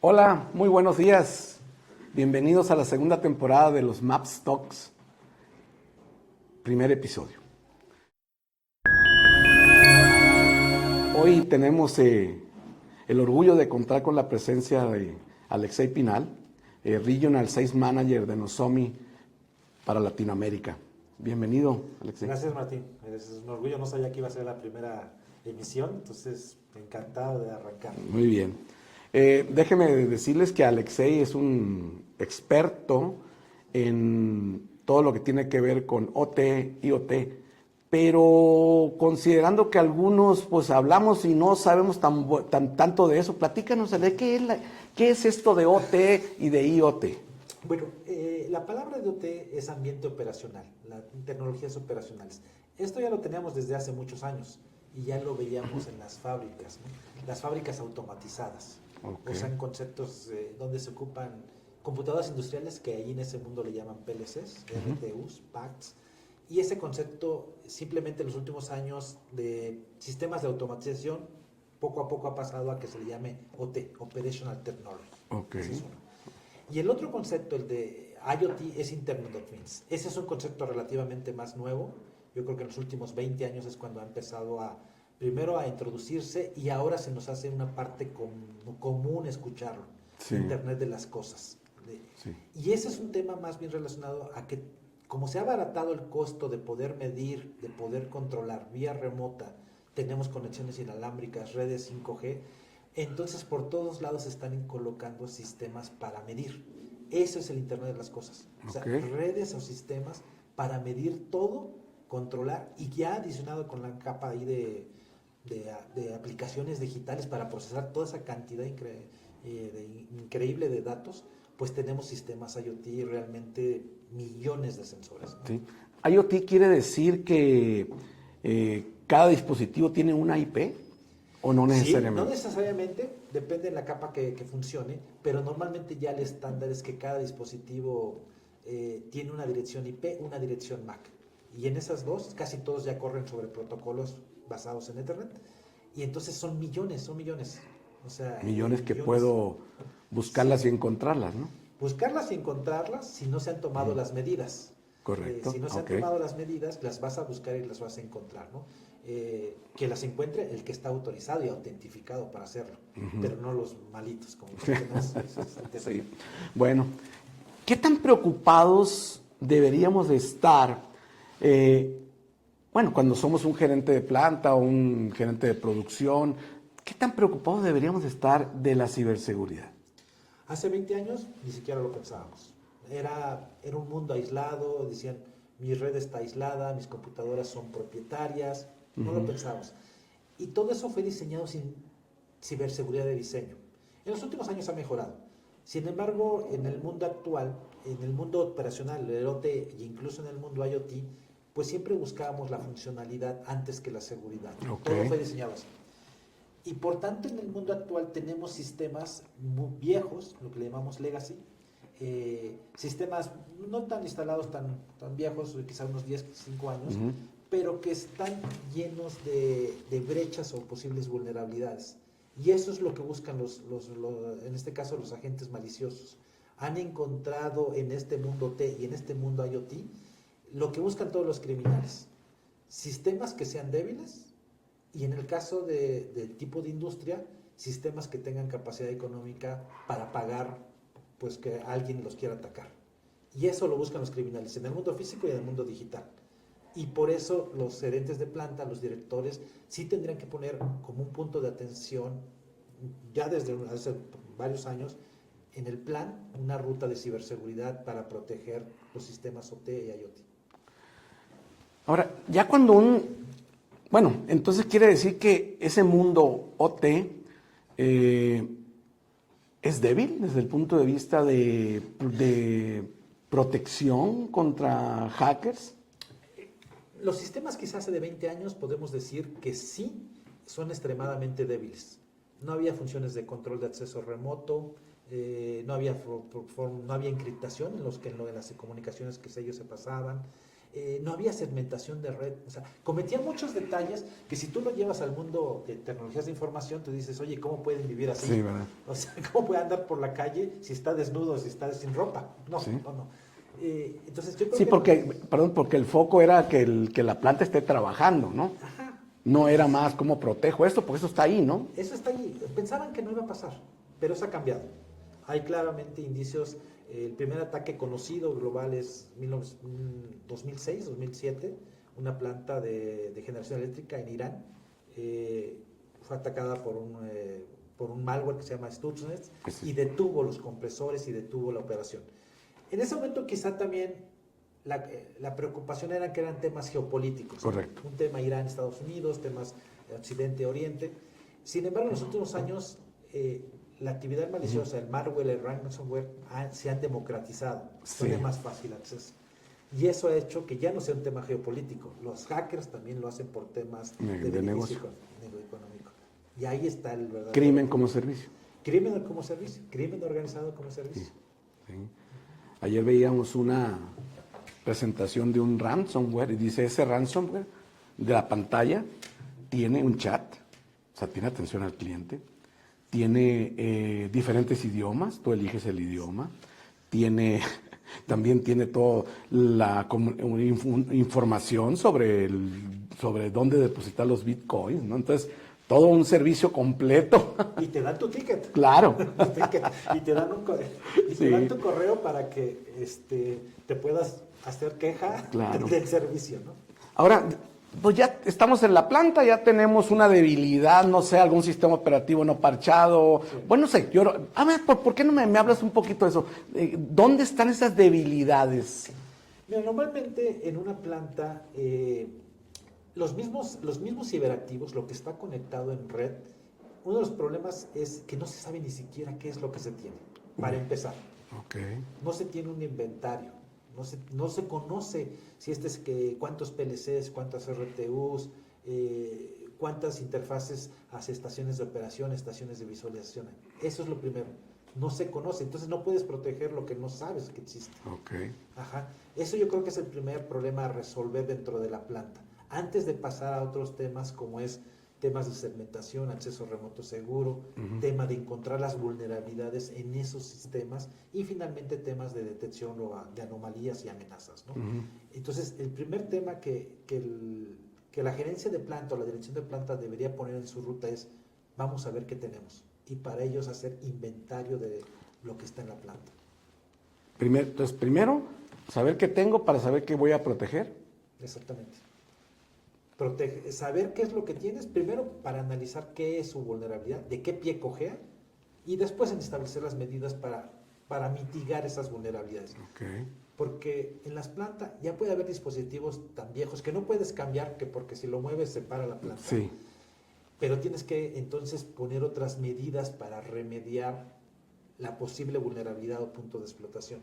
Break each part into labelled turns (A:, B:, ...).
A: Hola, muy buenos días. Bienvenidos a la segunda temporada de los Maps Talks, primer episodio. Hoy tenemos el orgullo de contar con la presencia de Alexei Pinal, Regional Sales Manager de Nozomi para Latinoamérica. Bienvenido, Alexei.
B: Gracias, Martín. Es un orgullo, no sabía que iba a ser la primera emisión, entonces encantado de arrancar.
A: Muy bien. Déjenme decirles que Alexei es un experto en todo lo que tiene que ver con OT, IoT, pero considerando que algunos pues hablamos y no sabemos tanto de eso, platícanos, Ale, ¿qué es esto de OT y de IoT?
B: Bueno, la palabra de OT es ambiente operacional, tecnologías operacionales. Esto ya lo teníamos desde hace muchos años y ya lo veíamos en las fábricas, ¿no? Las fábricas automatizadas.
A: Okay.
B: Usan conceptos donde se ocupan computadoras industriales que ahí en ese mundo le llaman PLCs, RTUs, PACs. Y ese concepto simplemente en los últimos años de sistemas de automatización poco a poco ha pasado a que se le llame OT, Operational Technology.
A: Okay.
B: Ese es uno. Y el otro concepto, el de IoT, es Internet of Things. Ese es un concepto relativamente más nuevo. Yo creo que en los últimos 20 años es cuando ha empezado primero a introducirse y ahora se nos hace una parte común escucharlo. Sí. Internet de las cosas. Sí. Y ese es un tema más bien relacionado a que como se ha abaratado el costo de poder medir, de poder controlar vía remota, tenemos conexiones inalámbricas, redes 5G, entonces por todos lados se están colocando sistemas para medir. Eso es el Internet de las cosas. O sea, redes o sistemas para medir todo, controlar y ya adicionado con la capa ahí de aplicaciones digitales para procesar toda esa cantidad increíble de datos, pues tenemos sistemas IoT realmente millones de sensores, ¿no?
A: Sí. IoT quiere decir que cada dispositivo tiene una IP o no necesariamente.
B: Sí, no necesariamente, depende de la capa que funcione, pero normalmente ya el estándar es que cada dispositivo tiene una dirección IP, una dirección MAC. Y en esas dos, casi todos ya corren sobre protocolos basados en Ethernet. Y entonces son millones. O sea,
A: millones que puedo buscarlas y encontrarlas, ¿no?
B: Buscarlas y encontrarlas si no se han tomado las medidas.
A: Correcto.
B: Si no se han tomado las medidas, las vas a buscar y las vas a encontrar, ¿no? Que las encuentre el que está autorizado y autentificado para hacerlo, pero no los malitos, como tenemos.
A: Sí. Bueno, ¿qué tan preocupados deberíamos de estar? Bueno, cuando somos un gerente de planta o un gerente de producción, ¿qué tan preocupados deberíamos de estar de la ciberseguridad?
B: Hace 20 años ni siquiera lo pensábamos. Era un mundo aislado, decían, mi red está aislada, mis computadoras son propietarias, no lo pensábamos. Y todo eso fue diseñado sin ciberseguridad de diseño. En los últimos años ha mejorado. Sin embargo, en el mundo actual, en el mundo operacional, el OT e incluso en el mundo IoT, pues siempre buscábamos la funcionalidad antes que la seguridad. Todo fue diseñado así. Y por tanto, en el mundo actual tenemos sistemas muy viejos, lo que le llamamos legacy, sistemas no tan instalados, tan viejos, quizá unos 10, 5 años, pero que están llenos de brechas o posibles vulnerabilidades. Y eso es lo que buscan en este caso los agentes maliciosos. Han encontrado en este mundo T y en este mundo IoT lo que buscan todos los criminales. Sistemas que sean débiles y en el caso del tipo de industria, sistemas que tengan capacidad económica para pagar pues que alguien los quiera atacar. Y eso lo buscan los criminales en el mundo físico y en el mundo digital. Y por eso los gerentes de planta, los directores, sí tendrían que poner como un punto de atención, ya desde hace varios años, en el plan, una ruta de ciberseguridad para proteger los sistemas OT y IoT.
A: Ahora, ya cuando bueno, entonces quiere decir que ese mundo OT es débil desde el punto de vista de protección contra hackers.
B: Los sistemas quizás hace de 20 años podemos decir que sí son extremadamente débiles. No había funciones de control de acceso remoto, no había encriptación en las comunicaciones que ellos se pasaban. no había segmentación de red, o sea, cometían muchos detalles que si tú lo llevas al mundo de tecnologías de información, tú dices, oye, ¿cómo pueden vivir así?
A: Sí, ¿verdad?
B: O sea, ¿cómo puede andar por la calle si está desnudo, si está sin ropa? No,
A: Sí.
B: no. Entonces yo creo
A: Sí,
B: que
A: porque el foco era que la planta esté trabajando, ¿no?
B: ajá,
A: No era más cómo protejo esto, porque eso está ahí, ¿no?
B: eso está ahí. Pensaban que no iba a pasar, pero eso ha cambiado. Hay claramente indicios. El primer ataque conocido global es 2006, 2007, una planta de generación eléctrica en Irán. Fue atacada por un malware que se llama Stuxnet y detuvo los compresores y detuvo la operación. En ese momento quizá también la preocupación era que eran temas geopolíticos.
A: Correcto.
B: Un tema Irán, Estados Unidos, temas Occidente, Oriente. Sin embargo, en los últimos años la actividad maliciosa, el malware, el ransomware, se han democratizado, son de más fácil acceso. Y eso ha hecho que ya no sea un tema geopolítico. Los hackers también lo hacen por temas
A: de negocio
B: económico. Y ahí está el verdadero
A: crimen como servicio.
B: Crimen como servicio, crimen organizado como servicio.
A: Sí. Ayer veíamos una presentación de un ransomware y dice, ese ransomware de la pantalla tiene un chat, o sea, tiene atención al cliente, tiene diferentes idiomas, tú eliges el idioma, también tiene toda la información sobre dónde depositar los bitcoins, ¿no? Entonces, todo un servicio completo.
B: Y te dan tu ticket.
A: Claro.
B: Y te dan te dan tu correo para que te puedas hacer queja del servicio, ¿no?
A: Ahora, pues ya estamos en la planta, ya tenemos una debilidad, no sé, algún sistema operativo no parchado. Sí. Bueno, no sé, a ver, ¿por qué no me hablas un poquito de eso? ¿Dónde están esas debilidades?
B: Mira, normalmente en una planta, los mismos ciberactivos, lo que está conectado en red, uno de los problemas es que no se sabe ni siquiera qué es lo que se tiene, para empezar.
A: Okay.
B: No se tiene un inventario. No se conoce si cuántos PLCs, cuántas RTUs, cuántas interfaces hacia estaciones de operación, estaciones de visualización. Eso es lo primero. No se conoce, entonces no puedes proteger lo que no sabes que existe.
A: Okay.
B: Ajá. Eso yo creo que es el primer problema a resolver dentro de la planta. Antes de pasar a otros temas como es temas de segmentación, acceso remoto seguro, tema de encontrar las vulnerabilidades en esos sistemas y finalmente temas de detección de anomalías y amenazas, ¿no? Entonces, el primer tema que la gerencia de planta o la dirección de planta debería poner en su ruta es, vamos a ver qué tenemos y para ellos hacer inventario de lo que está en la planta.
A: Entonces, primero, saber qué tengo para saber qué voy a proteger.
B: Exactamente. Saber qué es lo que tienes, primero para analizar qué es su vulnerabilidad, de qué pie cojea, y después en establecer las medidas para mitigar esas vulnerabilidades.
A: Okay.
B: Porque en las plantas ya puede haber dispositivos tan viejos que no puedes cambiar, que porque si lo mueves se para la planta.
A: Sí.
B: Pero tienes que entonces poner otras medidas para remediar la posible vulnerabilidad o punto de explotación.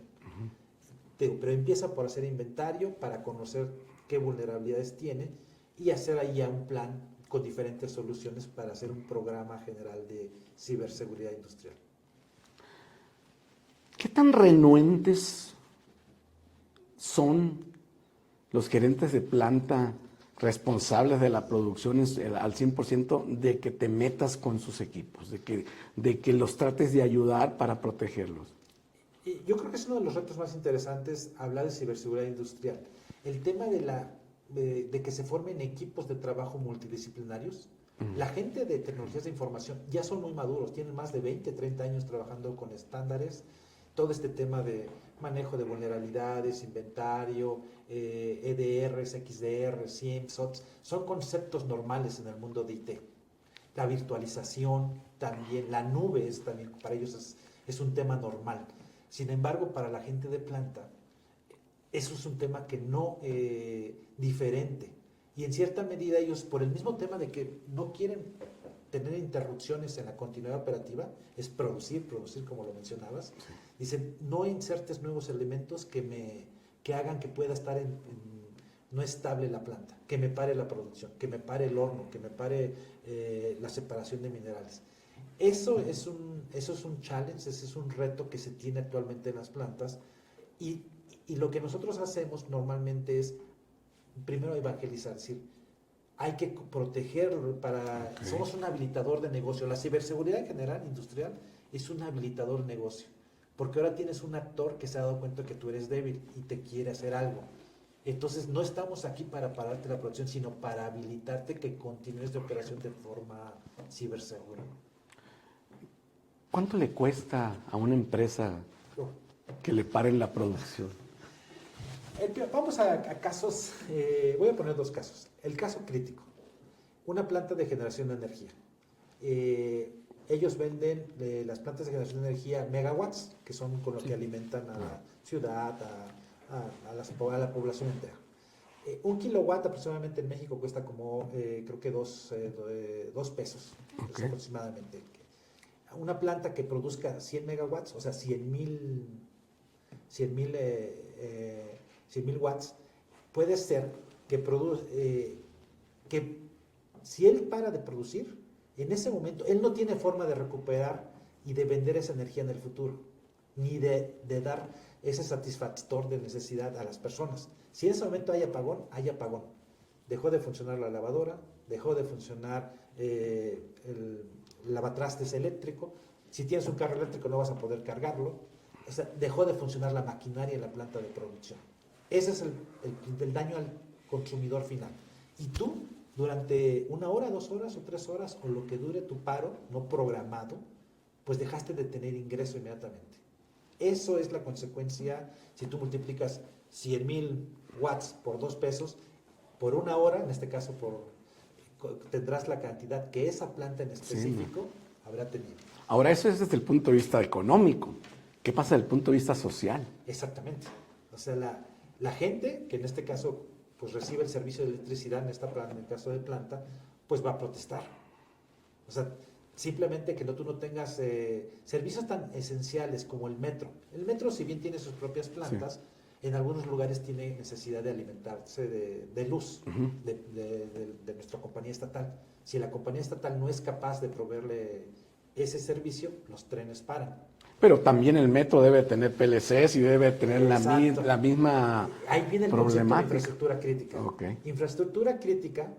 B: Pero empieza por hacer inventario para conocer qué vulnerabilidades tiene y hacer ahí ya un plan con diferentes soluciones para hacer un programa general de ciberseguridad industrial.
A: ¿Qué tan renuentes son los gerentes de planta responsables de la producción al 100% de que te metas con sus equipos, de que los trates de ayudar para protegerlos?
B: Y yo creo que es uno de los retos más interesantes hablar de ciberseguridad industrial. El tema de que se formen equipos de trabajo multidisciplinarios. La gente de tecnologías de información ya son muy maduros, tienen más de 20, 30 años trabajando con estándares, todo este tema de manejo de vulnerabilidades, inventario, EDRs, XDR, SIEM, SOTs, son conceptos normales en el mundo de IT. La virtualización también, la nube también para ellos es un tema normal. Sin embargo, para la gente de planta, eso es un tema que no diferente. Y en cierta medida ellos, por el mismo tema de que no quieren tener interrupciones en la continuidad operativa, es producir como lo mencionabas, dicen, no insertes nuevos elementos que hagan que pueda estar no estable la planta, que me pare la producción, que me pare el horno, que me pare la separación de minerales. Eso es un challenge, ese es un reto que se tiene actualmente en las plantas y lo que nosotros hacemos normalmente es primero evangelizar, es decir, hay que protegerlo somos un habilitador de negocio. La ciberseguridad en general, industrial, es un habilitador de negocio. Porque ahora tienes un actor que se ha dado cuenta que tú eres débil y te quiere hacer algo. Entonces no estamos aquí para pararte la producción, sino para habilitarte que continúes de operación de forma cibersegura.
A: ¿Cuánto le cuesta a una empresa que le paren la producción?
B: Vamos a casos, voy a poner dos casos. El caso crítico, una planta de generación de energía. Ellos venden las plantas de generación de energía megawatts, que son con lo que alimentan a la ciudad, a la población entera. Un kilowatt aproximadamente en México cuesta como, creo que dos pesos aproximadamente. Una planta que produzca 100 megawatts, o sea, 100,000 watts, puede ser que si él para de producir, en ese momento, él no tiene forma de recuperar y de vender esa energía en el futuro, ni de dar ese satisfactor de necesidad a las personas. Si en ese momento hay apagón, hay apagón. Dejó de funcionar la lavadora, dejó de funcionar el lavatrastes eléctrico. Si tienes un carro eléctrico no vas a poder cargarlo. O sea, dejó de funcionar la maquinaria en la planta de producción. Ese es el daño al consumidor final. Y tú, durante 1 hora, 2 horas o 3 horas, o lo que dure tu paro no programado, pues dejaste de tener ingreso inmediatamente. Eso es la consecuencia. Si tú multiplicas 100,000 watts por 2 pesos, por 1 hora, en este caso tendrás la cantidad que esa planta en específico habrá tenido.
A: Ahora, eso es desde el punto de vista económico. ¿Qué pasa desde el punto de vista social?
B: Exactamente. O sea, la gente que en este caso pues recibe el servicio de electricidad en el caso de planta, pues va a protestar. O sea, simplemente que tú no tengas servicios tan esenciales como el metro. El metro, si bien tiene sus propias plantas, en algunos lugares tiene necesidad de alimentarse de luz de nuestra compañía estatal. Si la compañía estatal no es capaz de proveerle ese servicio, los trenes paran.
A: Pero también el metro debe tener PLCs y debe tener la misma
B: Ahí viene el concepto de infraestructura crítica.
A: Okay.
B: Infraestructura crítica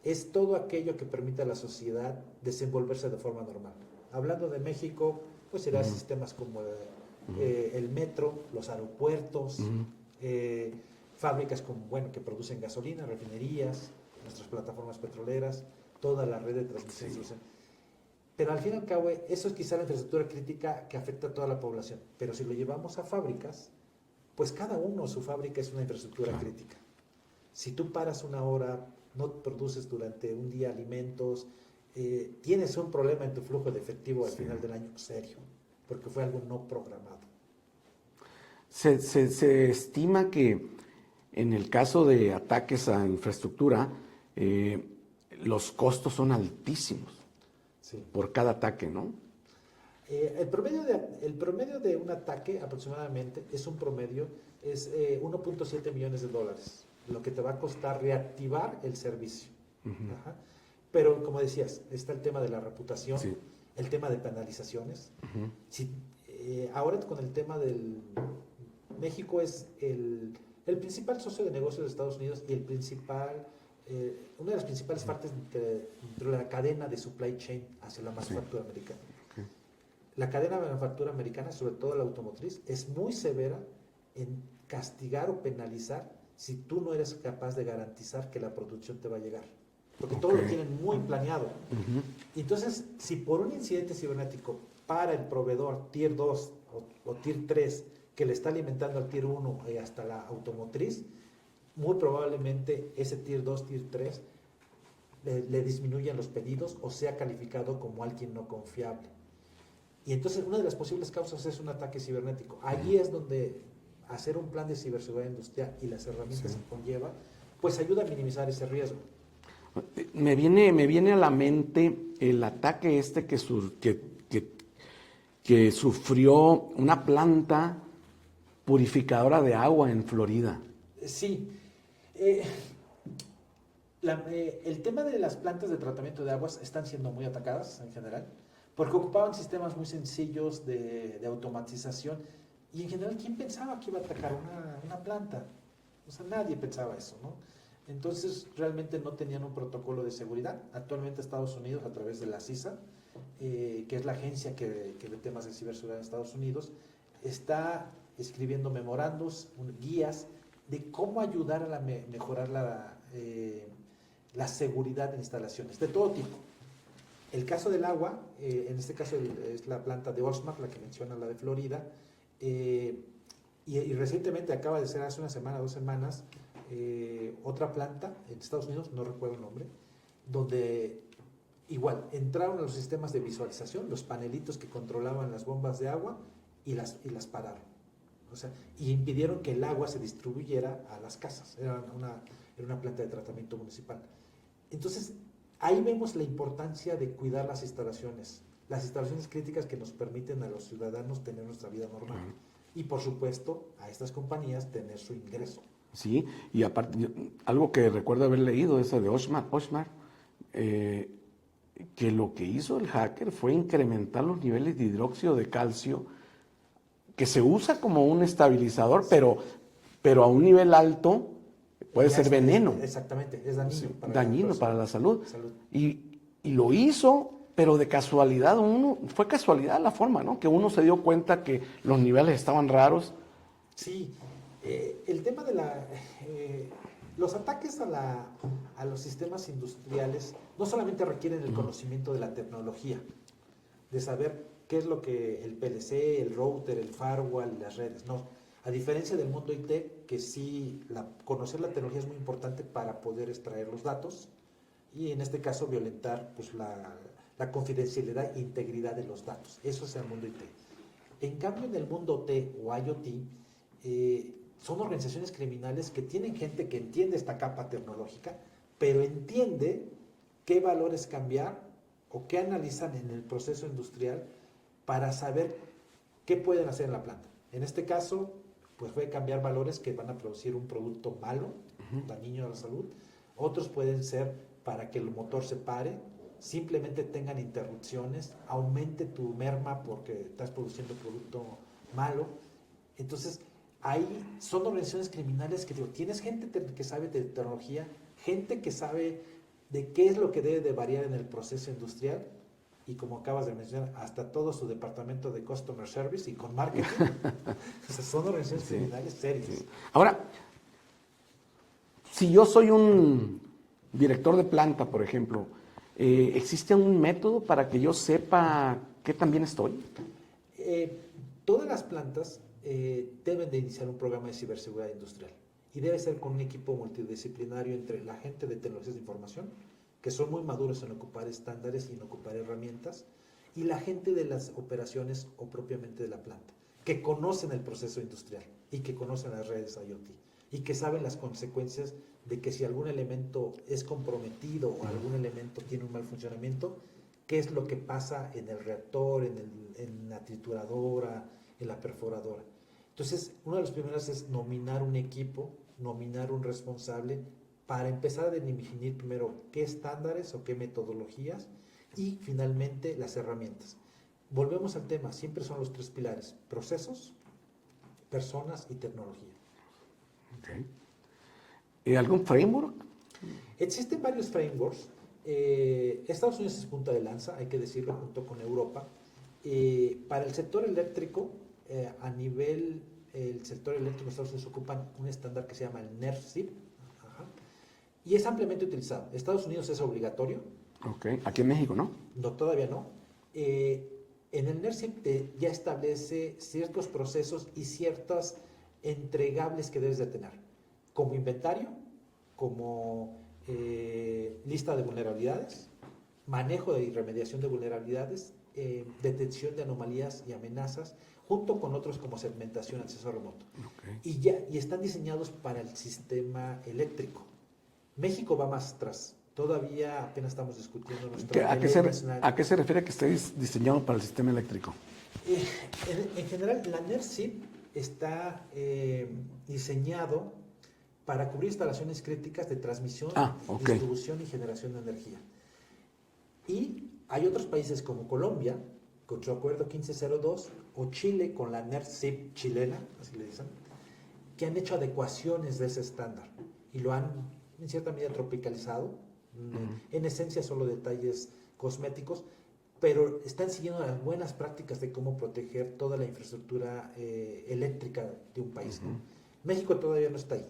B: es todo aquello que permite a la sociedad desenvolverse de forma normal. Hablando de México, pues será sistemas como el metro, los aeropuertos, fábricas que producen gasolina, refinerías, nuestras plataformas petroleras, toda la red de transmisión. Pero al fin y al cabo, eso es quizá la infraestructura crítica que afecta a toda la población. Pero si lo llevamos a fábricas, pues cada uno su fábrica es una infraestructura crítica. Si tú paras 1 hora, no produces durante un día alimentos, tienes un problema en tu flujo de efectivo al final del año, serio, porque fue algo no programado.
A: Se estima que en el caso de ataques a infraestructura, los costos son altísimos por cada ataque, ¿no?
B: El promedio de un ataque aproximadamente es 1.7 millones de dólares, lo que te va a costar reactivar el servicio. Pero como decías, está el tema de la reputación, el tema de penalizaciones. Ahora con el tema del... México es el principal socio de negocios de Estados Unidos y una de las principales partes dentro de la cadena de supply chain hacia la manufactura americana. La cadena de manufactura americana, sobre todo la automotriz, es muy severa en castigar o penalizar si tú no eres capaz de garantizar que la producción te va a llegar. Porque todo lo tienen muy planeado. Entonces, si por un incidente cibernético para el proveedor Tier 2 o Tier 3 que le está alimentando al Tier 1 y hasta la automotriz, muy probablemente ese Tier 2, Tier 3 le disminuyan los pedidos o sea calificado como alguien no confiable. Y entonces una de las posibles causas es un ataque cibernético. Allí es donde hacer un plan de ciberseguridad industrial y las herramientas que conlleva, pues ayuda a minimizar ese riesgo.
A: Me viene a la mente el ataque que sufrió una planta purificadora de agua en Florida.
B: Sí. El tema de las plantas de tratamiento de aguas están siendo muy atacadas en general, porque ocupaban sistemas muy sencillos de automatización. Y en general, ¿quién pensaba que iba a atacar una planta? O sea, nadie pensaba eso, ¿no? Entonces realmente no tenían un protocolo de seguridad. Actualmente Estados Unidos, a través de la CISA, que es la agencia que ve temas de ciberseguridad en Estados Unidos, está escribiendo memorandos, guías de cómo ayudar a mejorar la seguridad en instalaciones de todo tipo. El caso del agua, en este caso es la planta de Osmar, la que menciona, la de Florida, y recientemente acaba de ser, hace una semana, 2 semanas, otra planta en Estados Unidos, no recuerdo el nombre, donde igual entraron a los sistemas de visualización, los panelitos que controlaban las bombas de agua, y las pararon. O sea, y impidieron que el agua se distribuyera a las casas. Era una planta de tratamiento municipal. Entonces, ahí vemos la importancia de cuidar las instalaciones críticas que nos permiten a los ciudadanos tener nuestra vida normal. Y por supuesto, a estas compañías tener su ingreso.
A: Sí, y aparte, algo que recuerdo haber leído, esa de Osmar, que lo que hizo el hacker fue incrementar los niveles de hidróxido de calcio, que se usa como un estabilizador, pero a un nivel alto puede ser veneno.
B: Exactamente, es dañino.
A: Sí, dañino para la salud. Y lo hizo, pero de casualidad, fue casualidad la forma, ¿no? Que uno se dio cuenta que los niveles estaban raros.
B: Sí, el tema de los ataques a los sistemas industriales no solamente requieren el conocimiento de la tecnología, de saber qué es lo que el PLC, el router, el firewall, las redes, no. A diferencia del mundo IT, que sí, conocer la tecnología es muy importante para poder extraer los datos y en este caso violentar pues, la confidencialidad e integridad de los datos. Eso es el mundo IT. En cambio, en el mundo OT o IoT, son organizaciones criminales que tienen gente que entiende esta capa tecnológica, pero entiende qué valores cambiar o qué analizan en el proceso industrial para saber qué pueden hacer en la planta. En este caso, pues puede cambiar valores que van a producir un producto malo, dañino a la salud. Otros pueden ser para que el motor se pare, simplemente tengan interrupciones, aumente tu merma porque estás produciendo producto malo. Entonces, ahí son organizaciones criminales que digo, tienes gente que sabe de tecnología, gente que sabe de qué es lo que debe de variar en el proceso industrial, y como acabas de mencionar, hasta todo su departamento de Customer Service y con marketing. O sea, son organizaciones criminales serias. Sí.
A: Ahora, si yo soy un director de planta, por ejemplo, ¿existe un método para que yo sepa qué tan bien estoy?
B: Todas las plantas deben de iniciar un programa de ciberseguridad industrial y debe ser con un equipo multidisciplinario entre la gente de tecnologías de información, que son muy maduros en ocupar estándares y en ocupar herramientas, y la gente de las operaciones o propiamente de la planta, que conocen el proceso industrial y que conocen las redes IoT y que saben las consecuencias de que si algún elemento es comprometido o algún elemento tiene un mal funcionamiento, qué es lo que pasa en el reactor, en la trituradora, en la perforadora. Entonces, una de las primeras es nominar un equipo, nominar un responsable para empezar a definir primero qué estándares o qué metodologías y finalmente las herramientas. Volvemos al tema, siempre son los 3 pilares: procesos, personas y tecnología.
A: Okay. ¿Algún framework?
B: Existen varios frameworks. Estados Unidos es punta de lanza, hay que decirlo, junto con Europa. Para el sector eléctrico, a nivel el sector eléctrico, Estados Unidos ocupan un estándar que se llama el NERSC, y es ampliamente utilizado. Estados Unidos es obligatorio.
A: Ok, aquí en México, ¿no?
B: No, todavía no. En el NERSC ya establece ciertos procesos y ciertos entregables que debes de tener, como inventario, como lista de vulnerabilidades, manejo y remediación de vulnerabilidades, detección de anomalías y amenazas, junto con otros como segmentación, acceso remoto. Okay. Y están diseñados para el sistema eléctrico. México va más atrás. Todavía apenas estamos discutiendo nuestra ley nacional.
A: ¿A qué se refiere que estéis diseñado para el sistema eléctrico?
B: En general, la NERSC está diseñado para cubrir instalaciones críticas de transmisión, distribución y generación de energía. Y hay otros países como Colombia, con su acuerdo 1502, o Chile con la NERSC chilena, así le dicen, que han hecho adecuaciones de ese estándar y lo han en cierta medida tropicalizado, en esencia solo detalles cosméticos, pero están siguiendo las buenas prácticas de cómo proteger toda la infraestructura eléctrica de un país, ¿no? México todavía no está ahí.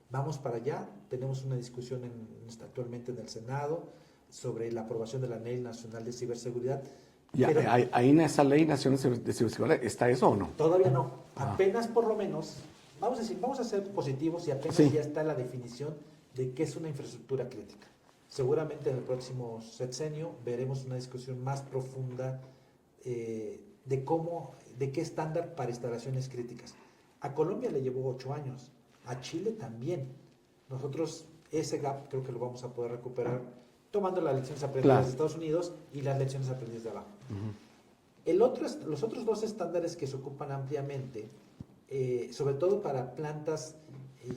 B: Vamos para allá, tenemos una discusión actualmente en el Senado sobre la aprobación de la Ley Nacional de Ciberseguridad.
A: Ya,
B: pero
A: ahí en esa ley nacional de ciberseguridad, ¿está eso o no?
B: todavía no, apenas por lo menos, vamos a decir, vamos a ser positivos y apenas ya está la definición de qué es una infraestructura crítica. Seguramente en el próximo sexenio veremos una discusión más profunda de qué estándar para instalaciones críticas. A Colombia le llevó 8 años, a Chile también. Nosotros ese gap creo que lo vamos a poder recuperar tomando las lecciones aprendidas de Estados Unidos y las lecciones aprendidas de abajo. Los otros dos estándares que se ocupan ampliamente, sobre todo para plantas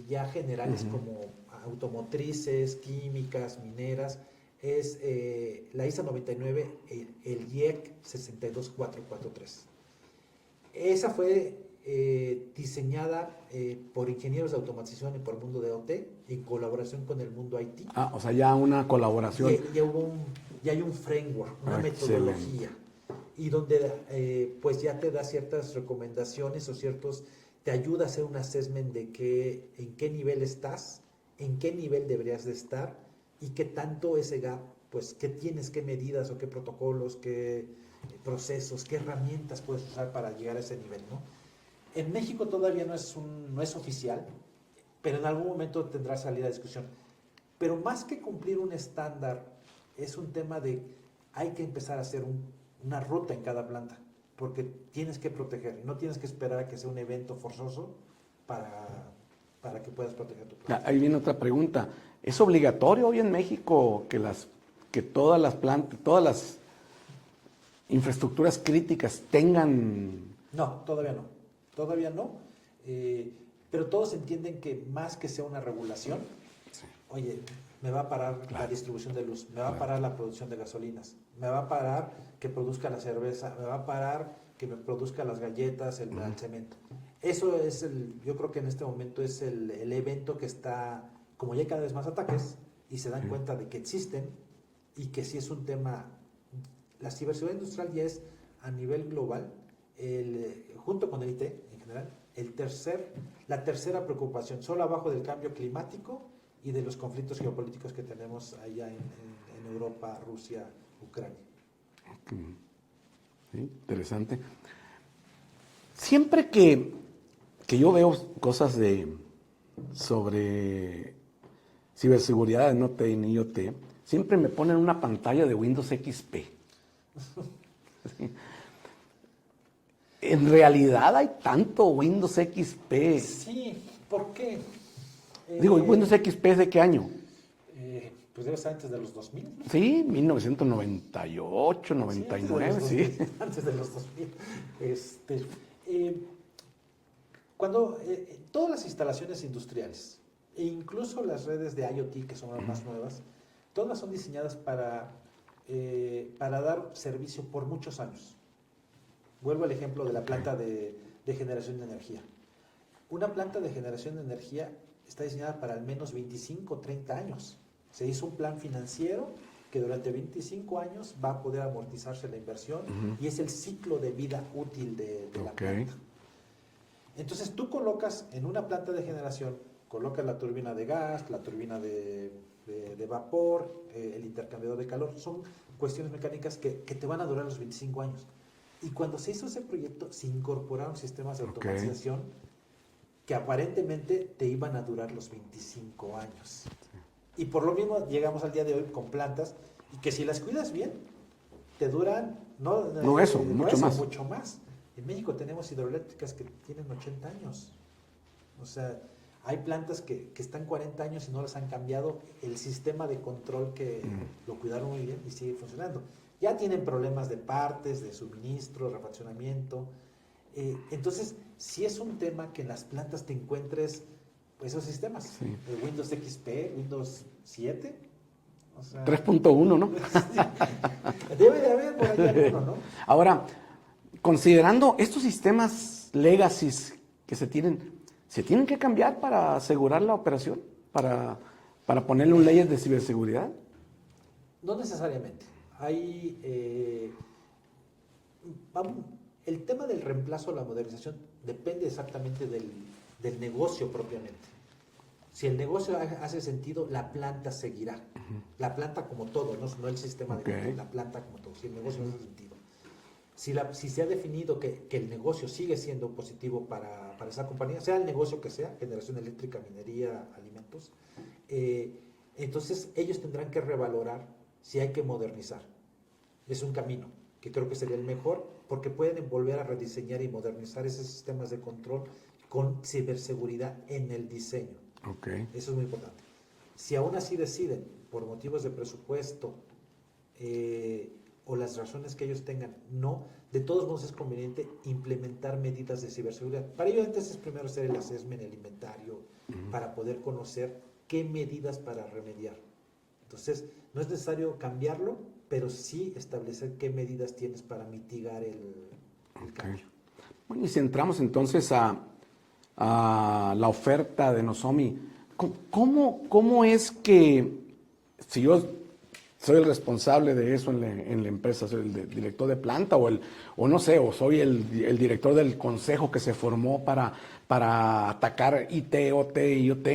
B: ya generales como automotrices, químicas, mineras, es la ISA 99, el IEC 62443. Esa fue diseñada por ingenieros de automatización y por el mundo de OT en colaboración con el mundo IT.
A: O sea, ya una colaboración.
B: Ya hay un framework, una metodología, y donde pues ya te da ciertas recomendaciones o te ayuda a hacer un assessment de en qué nivel estás, en qué nivel deberías de estar y qué tanto ese gap, pues qué tienes, qué medidas o qué protocolos, qué procesos, qué herramientas puedes usar para llegar a ese nivel, ¿no? En México todavía no es oficial, pero en algún momento tendrá salida a discusión. Pero más que cumplir un estándar, es un tema de hay que empezar a hacer una ruta en cada planta, porque tienes que proteger, no tienes que esperar a que sea un evento forzoso para que puedas proteger tu planta.
A: Ahí viene otra pregunta. ¿Es obligatorio hoy en México que todas las plantas, todas las infraestructuras críticas tengan?
B: No, todavía no. Todavía no. Pero todos entienden que más que sea una regulación, oye, me va a parar la distribución de luz, me va a parar la producción de gasolinas, me va a parar que produzca la cerveza, me va a parar que me produzca las galletas, el cemento. Eso es yo creo que en este momento es el evento que está, como ya hay cada vez más ataques y se dan cuenta de que existen y que sí es un tema, la ciberseguridad industrial ya es a nivel global, junto con el IT en general, la tercera preocupación, solo abajo del cambio climático y de los conflictos geopolíticos que tenemos allá en Europa, Rusia, Ucrania.
A: Sí, interesante. Siempre que yo veo cosas sobre ciberseguridad en OT y en IoT, siempre me ponen una pantalla de Windows XP. En realidad hay tanto Windows XP.
B: Sí, ¿por qué?
A: Digo, ¿Windows XP es de qué año?
B: Pues debe ser antes de los 2000.
A: Sí, 1998, 99, sí.
B: Antes de los 2000. Cuando todas las instalaciones industriales, e incluso las redes de IoT, que son las más nuevas, todas son diseñadas para dar servicio por muchos años. Vuelvo al ejemplo de la planta de generación de energía. Una planta de generación de energía está diseñada para al menos 25 o 30 años. Se hizo un plan financiero que durante 25 años va a poder amortizarse la inversión y es el ciclo de vida útil de la planta. Entonces tú colocas en una planta de generación, colocas la turbina de gas, la turbina de vapor, el intercambiador de calor, son cuestiones mecánicas que te van a durar los 25 años. Y cuando se hizo ese proyecto, se incorporaron sistemas de automatización que aparentemente te iban a durar los 25 años. Y por lo mismo llegamos al día de hoy con plantas y que si las cuidas bien, te duran, mucho más. En México tenemos hidroeléctricas que tienen 80 años. O sea, hay plantas que están 40 años y no las han cambiado. El sistema de control que lo cuidaron muy bien y sigue funcionando. Ya tienen problemas de partes, de suministro, refaccionamiento. Entonces, sí es un tema que en las plantas te encuentres esos sistemas. Windows XP, Windows 7. O sea,
A: 3.1, ¿no?
B: Debe de haber por ahí alguno, ¿no?
A: Ahora, considerando estos sistemas legacies que se tienen que cambiar para asegurar la operación, para para ponerle un leyes de ciberseguridad.
B: No necesariamente. Hay, el tema del reemplazo o la modernización depende exactamente del negocio propiamente. Si el negocio hace sentido, la planta seguirá. La planta como todo, no el sistema de control, la planta como todo. Si el negocio hace sentido. Si se ha definido que el negocio sigue siendo positivo para esa compañía, sea el negocio que sea, generación eléctrica, minería, alimentos, entonces ellos tendrán que revalorar si hay que modernizar. Es un camino que creo que sería el mejor, porque pueden volver a rediseñar y modernizar esos sistemas de control con ciberseguridad en el diseño.
A: Okay.
B: Eso es muy importante. Si aún así deciden, por motivos de presupuesto o las razones que ellos tengan, no, de todos modos es conveniente implementar medidas de ciberseguridad. Para ello, antes es primero hacer el assessment, el inventario, para poder conocer qué medidas para remediar. Entonces, no es necesario cambiarlo, pero sí establecer qué medidas tienes para mitigar el cambio.
A: Bueno, y si entramos entonces a la oferta de Nozomi, ¿cómo es que, si yo soy el responsable de eso en la empresa, soy el director de planta o no sé, o soy el director del consejo que se formó para atacar IT, OT y IoT,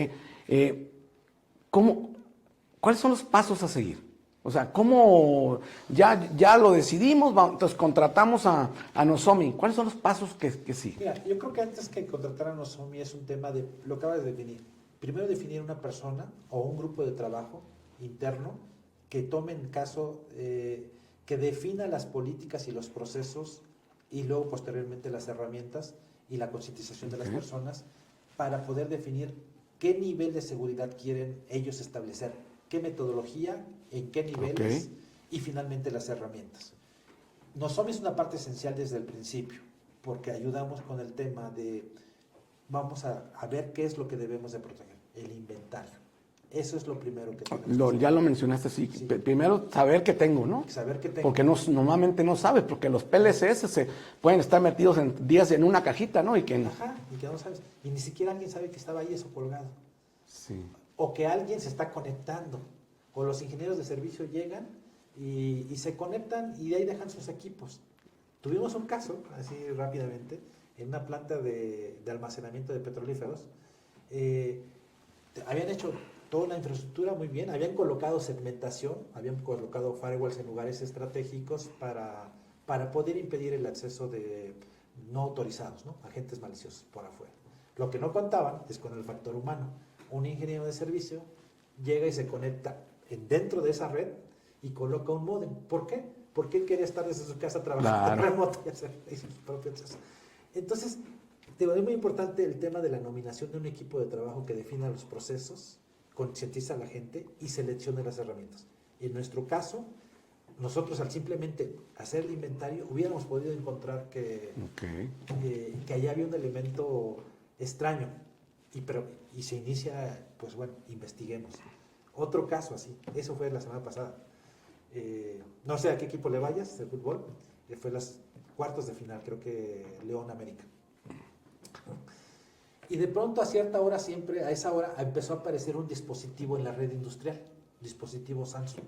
A: ¿cuáles son los pasos a seguir? O sea, ¿cómo ya lo decidimos? Entonces contratamos a Nozomi. ¿Cuáles son los pasos que siguen?
B: Mira, yo creo que antes que contratar a Nozomi es un tema de, lo acabas de definir. Primero definir una persona o un grupo de trabajo interno que tome en caso, que defina las políticas y los procesos y luego posteriormente las herramientas y la concientización de las personas para poder definir qué nivel de seguridad quieren ellos establecer, qué metodología, en qué niveles y finalmente las herramientas. Nozomi es una parte esencial desde el principio porque ayudamos con el tema de, vamos a ver qué es lo que debemos de proteger, el inventario. Eso es lo primero que tenemos que hacer.
A: Ya lo mencionaste, sí. Primero, saber qué tengo, ¿no?
B: Saber qué tengo.
A: Porque normalmente no sabes, porque los PLCs pueden estar metidos días en una cajita, ¿no?
B: Y que no sabes. Y ni siquiera alguien sabe que estaba ahí eso colgado.
A: Sí.
B: O que alguien se está conectando. O los ingenieros de servicio llegan y se conectan y de ahí dejan sus equipos. Tuvimos un caso, así rápidamente, en una planta de almacenamiento de petrolíferos. Habían hecho toda una infraestructura muy bien, habían colocado segmentación, habían colocado firewalls en lugares estratégicos para poder impedir el acceso de no autorizados, ¿no? Agentes maliciosos por afuera. Lo que no contaban es con el factor humano. Un ingeniero de servicio llega y se conecta dentro de esa red y coloca un módem. ¿Por qué? Porque él quería estar desde su casa trabajando remoto y hacer su propio acceso. Entonces, es muy importante el tema de la nominación de un equipo de trabajo que defina los procesos, concientiza a la gente y seleccione las herramientas. En nuestro caso, nosotros al simplemente hacer el inventario hubiéramos podido encontrar que allá había un elemento extraño y se inicia, pues bueno, investiguemos. Otro caso así, eso fue la semana pasada. No sé a qué equipo le vayas de fútbol, fue las cuartos de final, creo que León América. Y de pronto a cierta hora, siempre a esa hora, empezó a aparecer un dispositivo en la red industrial, dispositivo Samsung.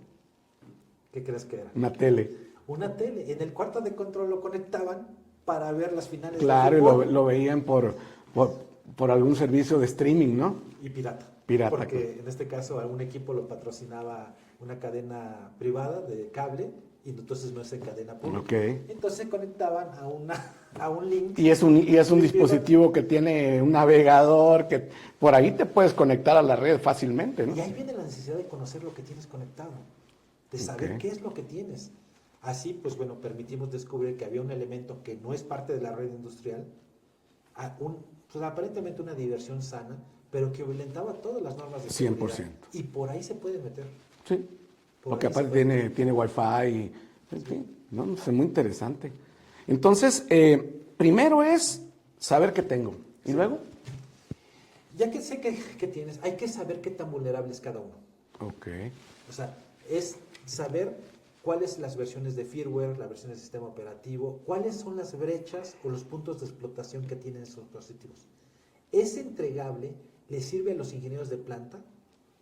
B: ¿Qué crees que era?
A: Una tele.
B: Una tele. En el cuarto de control lo conectaban para ver las finales.
A: Claro, y lo veían por algún servicio de streaming, ¿no?
B: Y pirata.
A: Porque
B: claro. En este caso algún equipo lo patrocinaba una cadena privada de cable y entonces no es en cadena pública. Entonces se conectaban a un link.
A: Y es un dispositivo que tiene un navegador que por ahí te puedes conectar a la red fácilmente, ¿no?
B: Y ahí viene la necesidad de conocer lo que tienes conectado, de saber qué es lo que tienes. Así, pues bueno, permitimos descubrir que había un elemento que no es parte de la red industrial, pues aparentemente una diversión sana, pero que violentaba todas las normas de seguridad. 100%. Y por ahí se puede meter.
A: Sí. Porque aparte tiene Wi-Fi y, en fin, no, es muy interesante. Entonces, primero es saber qué tengo. ¿Y luego?
B: Ya que sé qué tienes, hay que saber qué tan vulnerable es cada uno. O sea, es saber cuáles las versiones de firmware, las versiones de sistema operativo, cuáles son las brechas o los puntos de explotación que tienen esos dispositivos. Ese entregable le sirve a los ingenieros de planta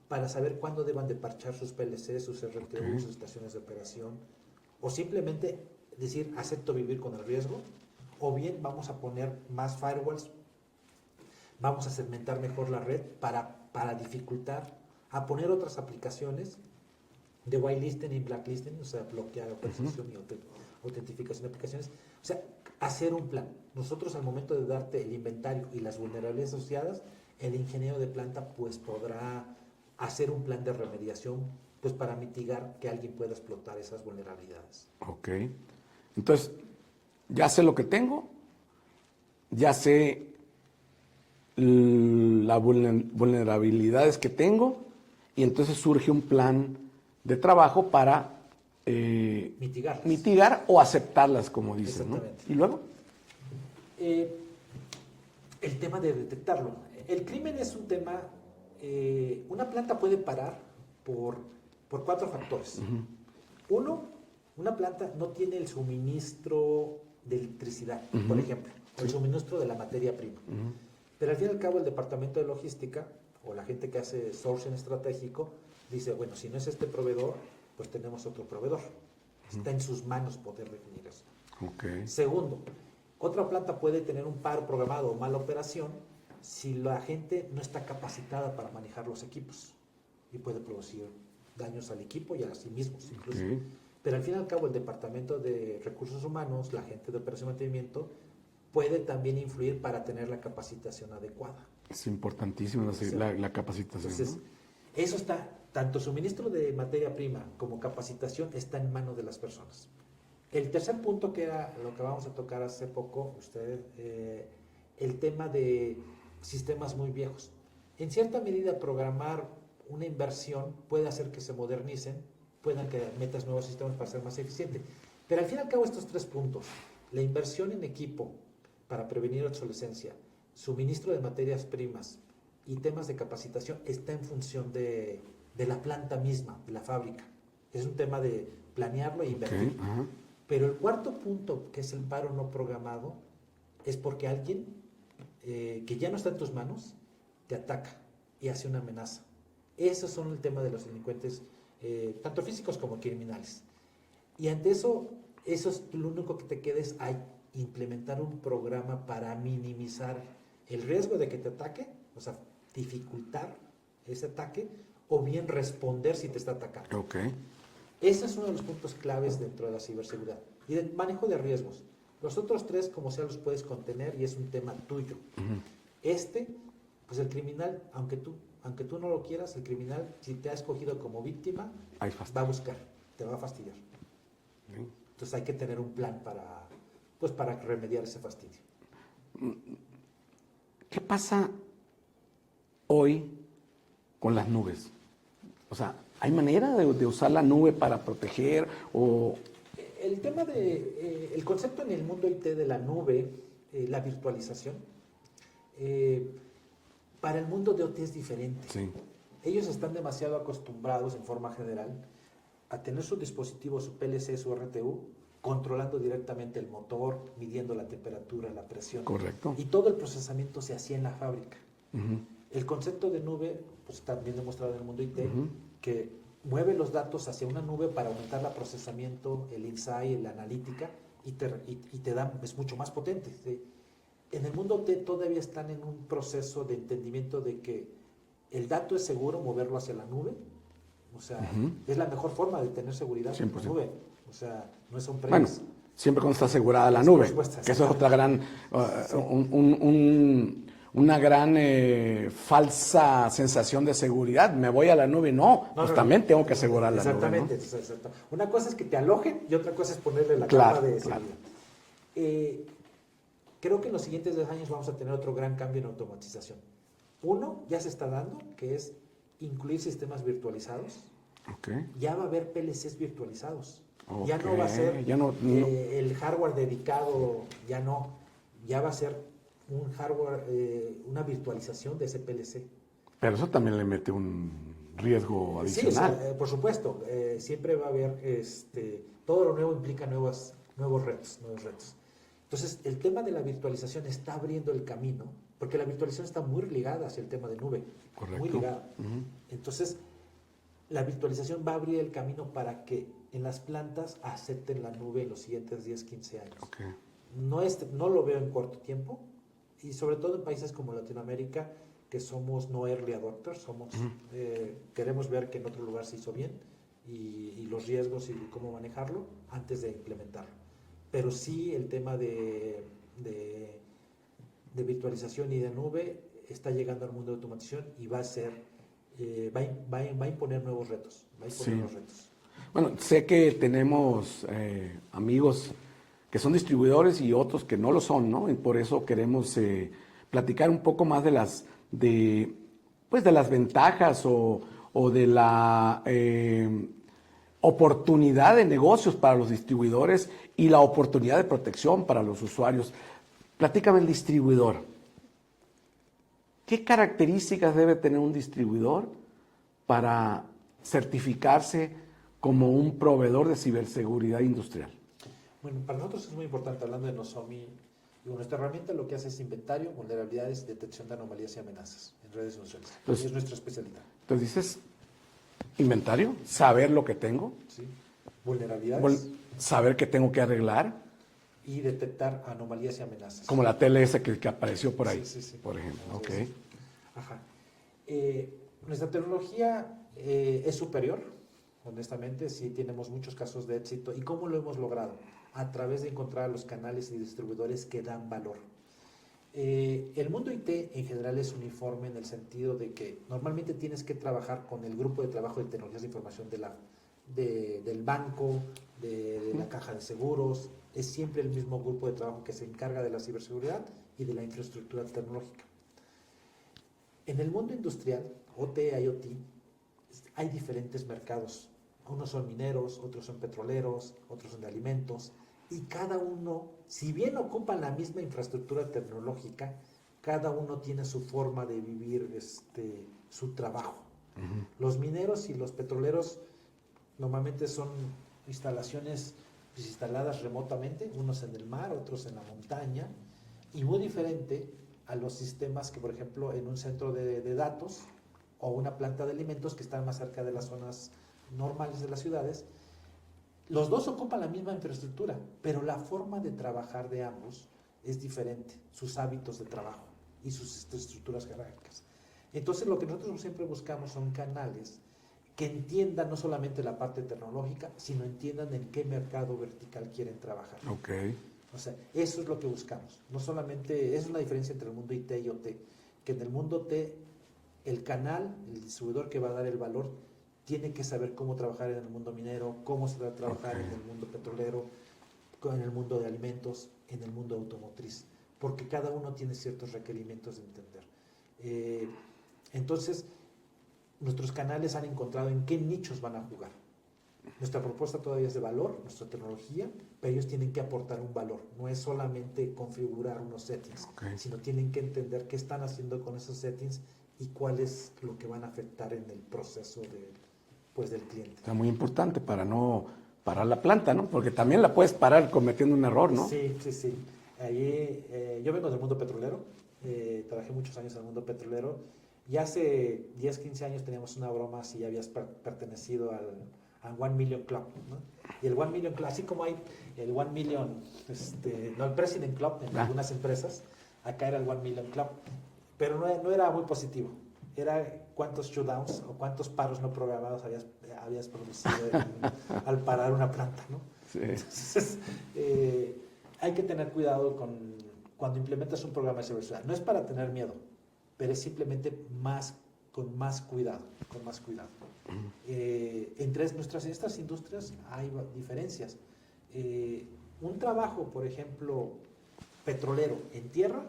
B: para saber cuándo deban de parchar sus PLC, sus RTU, sus estaciones de operación, o simplemente decir, acepto vivir con el riesgo, o bien vamos a poner más firewalls, vamos a segmentar mejor la red para dificultar, a poner otras aplicaciones de whitelisting y blacklisting, o sea, bloquear autorización y autentificación de aplicaciones, o sea, hacer un plan. Nosotros al momento de darte el inventario y las vulnerabilidades asociadas, el ingeniero de planta pues podrá hacer un plan de remediación pues para mitigar que alguien pueda explotar esas vulnerabilidades.
A: Ok. Entonces, ya sé lo que tengo, ya sé las vulnerabilidades que tengo y entonces surge un plan de trabajo para mitigar o aceptarlas, como dices, ¿no? ¿Y luego?
B: El tema de detectarlo. El crimen es un tema, una planta puede parar por 4 factores. Uno, una planta no tiene el suministro de electricidad, por ejemplo, o el suministro de la materia prima. Pero al fin y al cabo el departamento de logística o la gente que hace sourcing estratégico dice, bueno, si no es este proveedor, pues tenemos otro proveedor. Está en sus manos poder definir eso.
A: Okay.
B: Segundo, otra planta puede tener un paro programado o mala operación si la gente no está capacitada para manejar los equipos y puede producir daños al equipo y a sí mismos incluso. Okay. Pero al fin y al cabo el departamento de recursos humanos, la gente de operación y mantenimiento, puede también influir para tener la capacitación adecuada.
A: Es importantísimo la capacitación.
B: Entonces,
A: ¿no?
B: Eso está, tanto suministro de materia prima como capacitación está en manos de las personas. El tercer punto, que era lo que vamos a tocar hace poco, el tema de sistemas muy viejos. En cierta medida, programar una inversión puede hacer que se modernicen, puedan que metas nuevos sistemas para ser más eficiente. Pero al fin y al cabo, estos 3 puntos, la inversión en equipo para prevenir obsolescencia, suministro de materias primas y temas de capacitación, está en función de la planta misma, de la fábrica. Es un tema de planearlo e invertir.
A: Okay.
B: Pero el cuarto punto, que es el paro no programado, es porque alguien que ya no está en tus manos te ataca y hace una amenaza. Esos son el tema de los delincuentes, tanto físicos como criminales. Y ante eso es lo único que te queda es implementar un programa para minimizar el riesgo de que te ataque, o sea, dificultar ese ataque, o bien responder si te está atacando.
A: Okay.
B: Ese es uno de los puntos claves dentro de la ciberseguridad. Y del manejo de riesgos. Los otros 3, como sea, los puedes contener y es un tema tuyo. Pues el criminal, aunque tú no lo quieras, el criminal, si te ha escogido como víctima, va a buscar, te va a fastidiar. Entonces hay que tener un plan para remediar ese fastidio.
A: ¿Qué pasa hoy con las nubes? O sea, ¿hay manera de usar la nube para proteger o...?
B: El tema el concepto en el mundo IT de la nube, la virtualización, para el mundo de OT es diferente.
A: Sí.
B: Ellos están demasiado acostumbrados en forma general a tener su dispositivo, su PLC, su RTU, controlando directamente el motor, midiendo la temperatura, la presión.
A: Correcto.
B: Y todo el procesamiento se hacía en la fábrica. El concepto de nube, pues está bien demostrado en el mundo IT, que mueve los datos hacia una nube para aumentar el procesamiento, el insight, la analítica, y te da, es mucho más potente. ¿Sí? En el mundo T todavía están en un proceso de entendimiento de que el dato es seguro moverlo hacia la nube. O sea, es la mejor forma de tener seguridad en la nube. O sea, no es un precio.
A: Bueno, siempre cuando está asegurada la nube, que eso es otra gran, una gran falsa sensación de seguridad. Me voy a la nube, también tengo que asegurar la nube.
B: Exactamente. Una cosa es que te alojen y otra cosa es ponerle la capa de seguridad. Creo que en los siguientes 10 años vamos a tener otro gran cambio en automatización. Uno ya se está dando, que es incluir sistemas virtualizados.
A: Okay.
B: Ya va a haber PLCs virtualizados.
A: Okay.
B: Ya no va a ser el hardware dedicado, ya va a ser un hardware, una virtualización de ese PLC.
A: Pero eso también le mete un riesgo adicional.
B: Sí, por supuesto. Siempre va a haber, todo lo nuevo implica nuevos retos. Entonces Entonces, el tema de la virtualización está abriendo el camino, porque la virtualización está muy ligada hacia el tema de nube.
A: Correcto.
B: Muy ligada. Entonces, la virtualización va a abrir el camino para que en las plantas acepten la nube en los siguientes 10, 15 años.
A: Okay.
B: No lo veo en corto tiempo, y sobre todo en países como Latinoamérica, que somos no early adopters, queremos ver que en otro lugar se hizo bien y los riesgos y cómo manejarlo antes de implementarlo. Pero sí el tema de virtualización y de nube está llegando al mundo de automatización y va a ser, va a imponer nuevos retos.
A: Bueno, sé que tenemos amigos que son distribuidores y otros que no lo son, ¿no? Y por eso queremos platicar un poco más de las ventajas o de la oportunidad de negocios para los distribuidores y la oportunidad de protección para los usuarios. Platícame el distribuidor. ¿Qué características debe tener un distribuidor para certificarse como un proveedor de ciberseguridad industrial?
B: Bueno, para nosotros es muy importante, hablando de Nozomi, nuestra herramienta lo que hace es inventario, vulnerabilidades y detección de anomalías y amenazas en redes industriales. Es nuestra especialidad.
A: Entonces dices, inventario, saber lo que tengo.
B: Sí. Vulnerabilidades.
A: Saber qué tengo que arreglar.
B: Y detectar anomalías y amenazas.
A: Como la TLS que apareció por ahí,
B: sí.
A: por ejemplo. Ok.
B: Ajá. Nuestra tecnología es superior, honestamente, sí tenemos muchos casos de éxito. ¿Y cómo lo hemos logrado? A través de encontrar los canales y distribuidores que dan valor. El mundo IT en general es uniforme en el sentido de que normalmente tienes que trabajar con el grupo de trabajo de tecnologías de información del banco, de la caja de seguros. Es siempre el mismo grupo de trabajo que se encarga de la ciberseguridad y de la infraestructura tecnológica. En el mundo industrial, OT, IoT, hay diferentes mercados. Unos son mineros, otros son petroleros, otros son de alimentos. Y cada uno, si bien ocupan la misma infraestructura tecnológica, cada uno tiene su forma de vivir su trabajo. Los mineros y los petroleros normalmente son instalaciones instaladas remotamente, unos en el mar, otros en la montaña, y muy diferente a los sistemas que, por ejemplo, en un centro de datos o una planta de alimentos que están más cerca de las zonas normales de las ciudades. Los dos ocupan la misma infraestructura, pero la forma de trabajar de ambos es diferente, sus hábitos de trabajo y sus estructuras jerárquicas. Entonces, lo que nosotros siempre buscamos son canales que entiendan no solamente la parte tecnológica, sino entiendan en qué mercado vertical quieren trabajar.
A: Okay.
B: O sea, eso es lo que buscamos. No solamente, es una diferencia entre el mundo IT y OT, que en el mundo T, el canal, el distribuidor que va a dar el valor, tiene que saber cómo trabajar en el mundo minero, cómo se va a trabajar en el mundo petrolero, en el mundo de alimentos, en el mundo automotriz, porque cada uno tiene ciertos requerimientos de entender. Entonces, nuestros canales han encontrado en qué nichos van a jugar. Nuestra propuesta todavía es de valor, nuestra tecnología, pero ellos tienen que aportar un valor. No es solamente configurar unos settings, sino tienen que entender qué están haciendo con esos settings y cuál es lo que van a afectar en el proceso del cliente.
A: Es muy importante para no parar la planta, ¿no? Porque también la puedes parar cometiendo un error, ¿no?
B: Sí. Allí, yo vengo del mundo petrolero, trabajé muchos años en el mundo petrolero, y hace 10, 15 años teníamos una broma si habías pertenecido al 1 Million Club, ¿no? Y el 1 Million Club, así como hay el 1 Million, el President Club en algunas empresas, acá era el 1 Million Club, pero no era muy positivo. Era cuántos shutdowns o cuántos paros no programados habías producido al parar una planta, ¿no?
A: Sí.
B: Entonces, hay que tener cuidado cuando implementas un programa de ciberseguridad. No es para tener miedo, pero es simplemente con más cuidado. Entre estas industrias hay diferencias. Un trabajo, por ejemplo, petrolero en tierra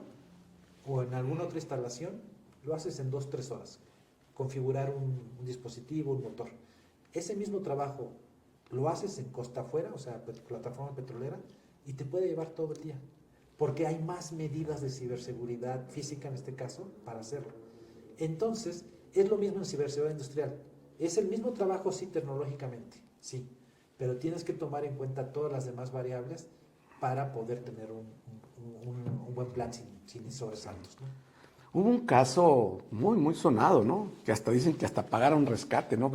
B: o en alguna otra instalación, lo haces en 2-3 horas. Configurar un dispositivo, un motor. Ese mismo trabajo lo haces en costa afuera, o sea, plataforma petrolera, y te puede llevar todo el día. Porque hay más medidas de ciberseguridad física, en este caso, para hacerlo. Entonces, es lo mismo en ciberseguridad industrial. Es el mismo trabajo, sí, tecnológicamente, sí, pero tienes que tomar en cuenta todas las demás variables para poder tener un buen plan sin sobresaltos, ¿no?
A: Hubo un caso muy, muy sonado, ¿no? Que hasta dicen que hasta pagaron rescate, ¿no?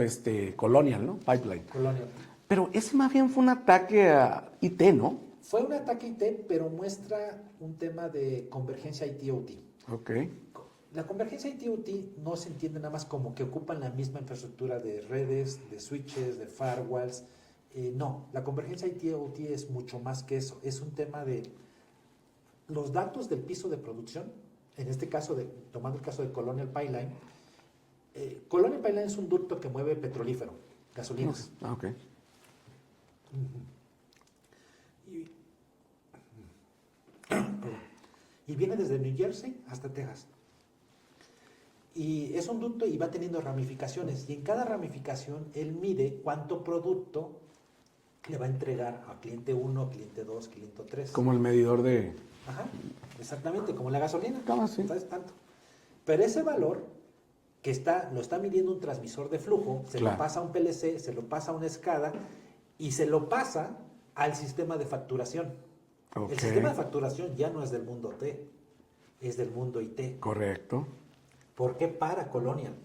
A: Colonial, ¿no? Pipeline.
B: Colonial.
A: Pero ese más bien fue un ataque a IT, ¿no?
B: Fue un ataque IT, pero muestra un tema de convergencia IT-OT.
A: Ok.
B: La convergencia IT-OT no se entiende nada más como que ocupan la misma infraestructura de redes, de switches, de firewalls. No, la convergencia IT-OT es mucho más que eso. Es un tema de los datos del piso de producción, en este caso, tomando el caso de Colonial Pipeline. Colonial Pipeline es un ducto que mueve petrolífero, gasolinas.
A: Ah, ok.
B: Y viene desde New Jersey hasta Texas. Y es un ducto y va teniendo ramificaciones. Y en cada ramificación él mide cuánto producto le va a entregar a cliente 1, cliente 2, cliente 3.
A: Como el medidor de...
B: Ajá, exactamente, como la gasolina.
A: Ah, sí.
B: ¿Sabes? Tanto. Pero ese valor que lo está midiendo un transmisor de flujo, se
A: Claro.
B: lo pasa a un PLC, se lo pasa a una SCADA y se lo pasa al sistema de facturación.
A: Ok.
B: El sistema de facturación ya no es del mundo T, es del mundo IT.
A: Correcto.
B: ¿Por qué para Colonial?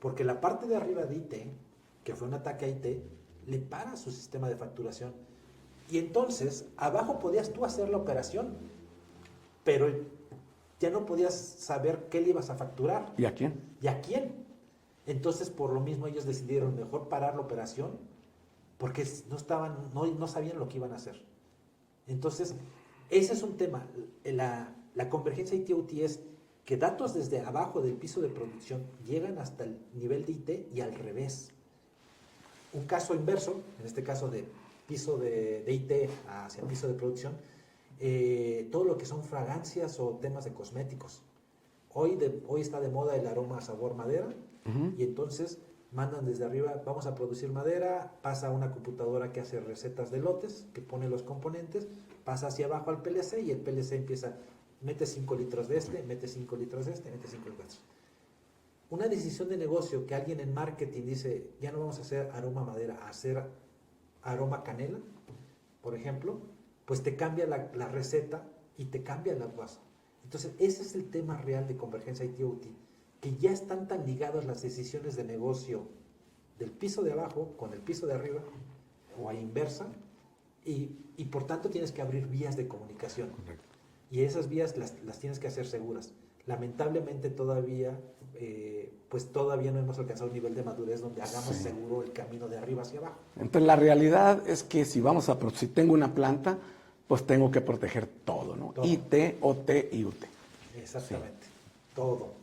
B: Porque la parte de arriba de IT, que fue un ataque a IT, le para su sistema de facturación. Y entonces, abajo podías tú hacer la operación, pero ya no podías saber qué le ibas a facturar.
A: ¿Y a quién?
B: ¿Y a quién? Entonces, por lo mismo, ellos decidieron mejor parar la operación porque no sabían lo que iban a hacer. Entonces, ese es un tema. La convergencia IT-OT es que datos desde abajo del piso de producción llegan hasta el nivel de IT y al revés. Un caso inverso, en este caso de piso de IT hacia piso de producción, todo lo que son fragancias o temas de cosméticos. Hoy está de moda el aroma sabor madera, y entonces mandan desde arriba, vamos a producir madera, pasa a una computadora que hace recetas de lotes, que pone los componentes, pasa hacia abajo al PLC y el PLC empieza, mete 5 litros de este, mete 5 litros de este, mete 5 litros. Una decisión de negocio que alguien en marketing dice, ya no vamos a hacer aroma madera, a hacer aroma canela, por ejemplo, pues te cambia la receta y te cambia la base. Entonces, ese es el tema real de convergencia IT-OT, que ya están tan ligadas las decisiones de negocio del piso de abajo con el piso de arriba o a inversa, y por tanto tienes que abrir vías de comunicación.
A: Correcto.
B: Y esas vías las tienes que hacer seguras. Lamentablemente todavía, pues todavía no hemos alcanzado un nivel de madurez donde hagamos seguro el camino de arriba hacia abajo.
A: Entonces, la realidad es que si tengo una planta, pues tengo que proteger todo, ¿no?
B: Todo.
A: IT, OT y UT.
B: Exactamente. Todo.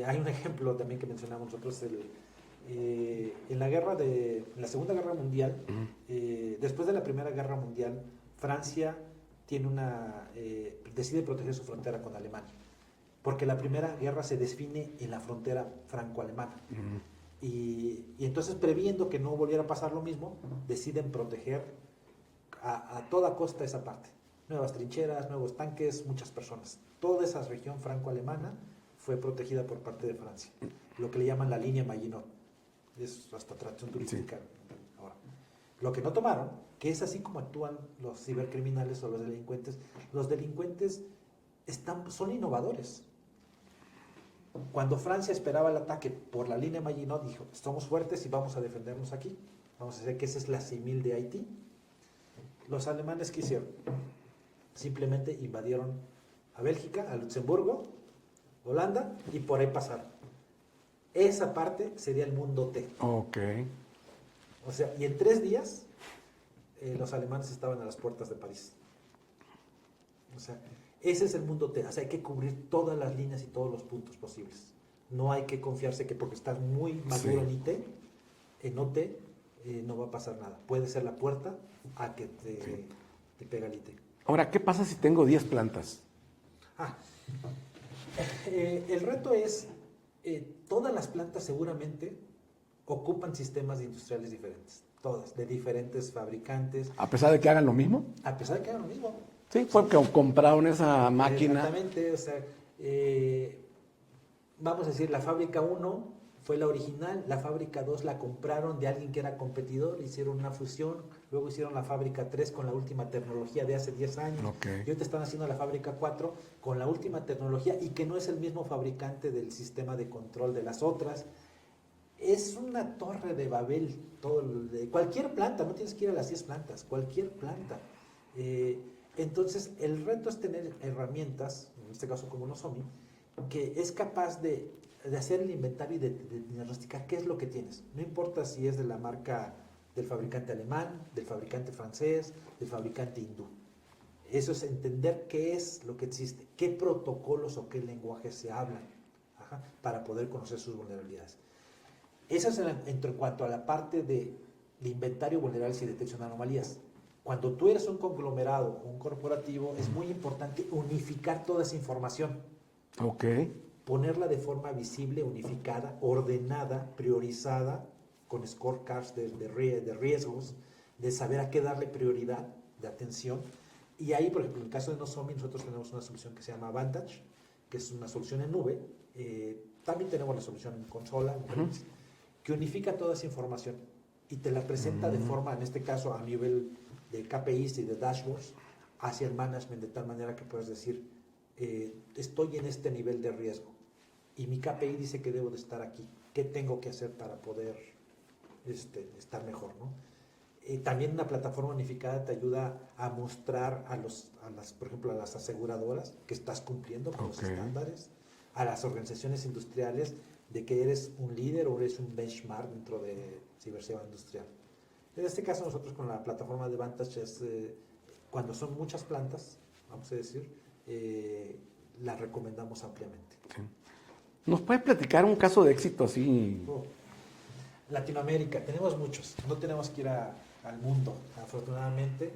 B: Hay un ejemplo también que mencionamos nosotros, en la Segunda Guerra Mundial, después de la Primera Guerra Mundial, Francia decide proteger su frontera con Alemania, porque la Primera Guerra se define en la frontera franco-alemana. Y entonces, previendo que no volviera a pasar lo mismo, deciden proteger a toda costa esa parte. Nuevas trincheras, nuevos tanques, muchas personas. Toda esa región franco-alemana fue protegida por parte de Francia. Lo que le llaman la línea Maginot. Es hasta atracción turística. Sí. Ahora, lo que no tomaron, que es así como actúan los cibercriminales o los delincuentes son innovadores. Cuando Francia esperaba el ataque por la línea Maginot, dijo, somos fuertes y vamos a defendernos aquí. Vamos a hacer que esa es la simil de Haití. Los alemanes, ¿qué hicieron? Simplemente invadieron a Bélgica, a Luxemburgo, Holanda, y por ahí pasaron. Esa parte sería el mundo T.
A: Ok.
B: O sea, y en 3 días los alemanes estaban a las puertas de París. O sea, ese es el mundo T. O sea, hay que cubrir todas las líneas y todos los puntos posibles. No hay que confiarse que porque estás muy maduro en IT, en OT, no va a pasar nada. Puede ser la puerta a que te pega el IT.
A: Ahora, ¿qué pasa si tengo 10 plantas?
B: El reto es, todas las plantas seguramente ocupan sistemas industriales diferentes, todas, de diferentes fabricantes.
A: ¿A pesar de que hagan lo mismo?
B: A pesar de que hagan lo mismo.
A: Sí, fue que compraron esa máquina.
B: Exactamente, o sea, vamos a decir, la fábrica 1 fue la original, la fábrica 2 la compraron de alguien que era competidor, hicieron una fusión, luego hicieron la fábrica 3 con la última tecnología de hace 10 años,
A: Okay.
B: y ahorita están haciendo la fábrica 4 con la última tecnología y que no es el mismo fabricante del sistema de control de las otras. Es una torre de Babel, de cualquier planta, no tienes que ir a las 10 plantas, cualquier planta. Entonces, el reto es tener herramientas, en este caso como Nozomi, que es capaz de hacer el inventario y de diagnosticar qué es lo que tienes. No importa si es de la marca del fabricante alemán, del fabricante francés, del fabricante hindú. Eso es entender qué es lo que existe, qué protocolos o qué lenguajes se hablan, para poder conocer sus vulnerabilidades. Eso es en cuanto a la parte de inventario, vulnerabilidades y detección de anomalías. Cuando tú eres un conglomerado o un corporativo, es muy importante unificar toda esa información.
A: Ok.
B: Ponerla de forma visible, unificada, ordenada, priorizada, con scorecards de riesgos, de saber a qué darle prioridad, de atención. Y ahí, por ejemplo, en el caso de Nozomi, nosotros tenemos una solución que se llama Vantage, que es una solución en nube. También tenemos la solución en consola, que unifica toda esa información y te la presenta de forma, en este caso, a nivel de KPIs y de dashboards, hacia el management, de tal manera que puedes decir, estoy en este nivel de riesgo y mi KPI dice que debo de estar aquí. ¿Qué tengo que hacer para poder estar mejor, ¿no? También una plataforma unificada te ayuda a mostrar por ejemplo, a las aseguradoras que estás cumpliendo con los estándares, a las organizaciones industriales de que eres un líder o eres un benchmark dentro de ciberseguridad industrial. En este caso nosotros con la plataforma de Vantage cuando son muchas plantas, vamos a decir, la recomendamos ampliamente.
A: Sí. ¿Nos puede platicar un caso de éxito así?
B: Latinoamérica, tenemos muchos, no tenemos que ir al mundo, afortunadamente.